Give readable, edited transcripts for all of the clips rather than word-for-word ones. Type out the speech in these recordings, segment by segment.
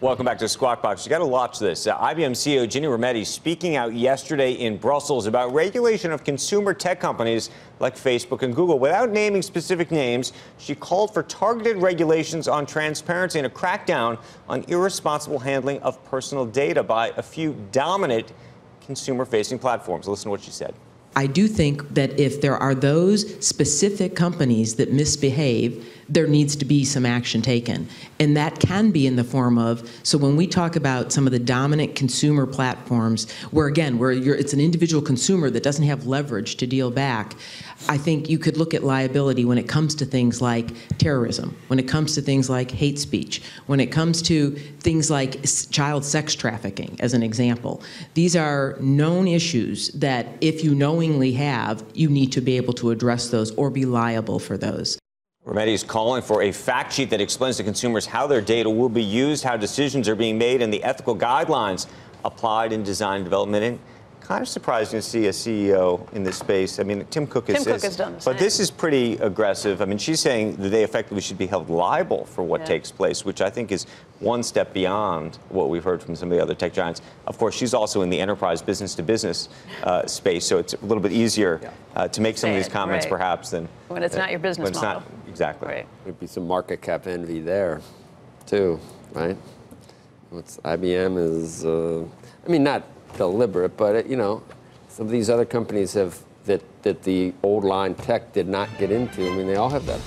Welcome back to Squawk Box. You got to watch this. IBM CEO Ginny Rometty speaking out yesterday in Brussels about regulation of consumer tech companies like Facebook and Google. Without naming specific names, she called for targeted regulations on transparency and a crackdown on irresponsible handling of personal data by a few dominant consumer-facing platforms. Listen to what she said. I do think that if there are those specific companies that misbehave, there needs to be some action taken. And that can be in the form of, so when we talk about some of the dominant consumer platforms, where again, it's an individual consumer that doesn't have leverage to deal back, I think you could look at liability when it comes to things like terrorism, when it comes to things like hate speech, when it comes to things like child sex trafficking, as an example. These are known issues that if you knowingly have, you need to be able to address those or be liable for those. Rometty is calling for a fact sheet that explains to consumers how their data will be used, how decisions are being made, and the ethical guidelines applied in design and development. And kind of surprising to see a CEO in this space. I mean, Tim Cook has done the same. But this is pretty aggressive. I mean, she's saying that they effectively should be held liable for what takes place, which I think is one step beyond what we've heard from some of the other tech giants. Of course, she's also in the enterprise business-to-business space, so it's a little bit easier to make some of these comments, perhaps, than when it's not your business model. Not, exactly. Right. There'd be some market cap envy there, too, right? IBM is, I mean, not deliberate, but you know, some of these other companies have that the old line tech did not get into. I mean, they all have that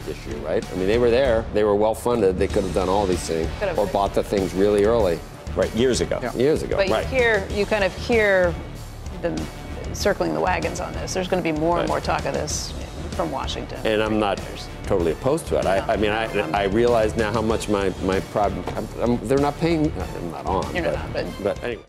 issue, right? I mean, they were there, they were well funded, they could have done all these things, or bought the things really early. Right, years ago. Yeah. Years ago. But you kind of hear them circling the wagons on this. There's going to be more and more talk of this from Washington. And I'm not totally opposed to it. I mean, I realize now how much my problem. They're not paying. I'm not on. You're not, but anyway.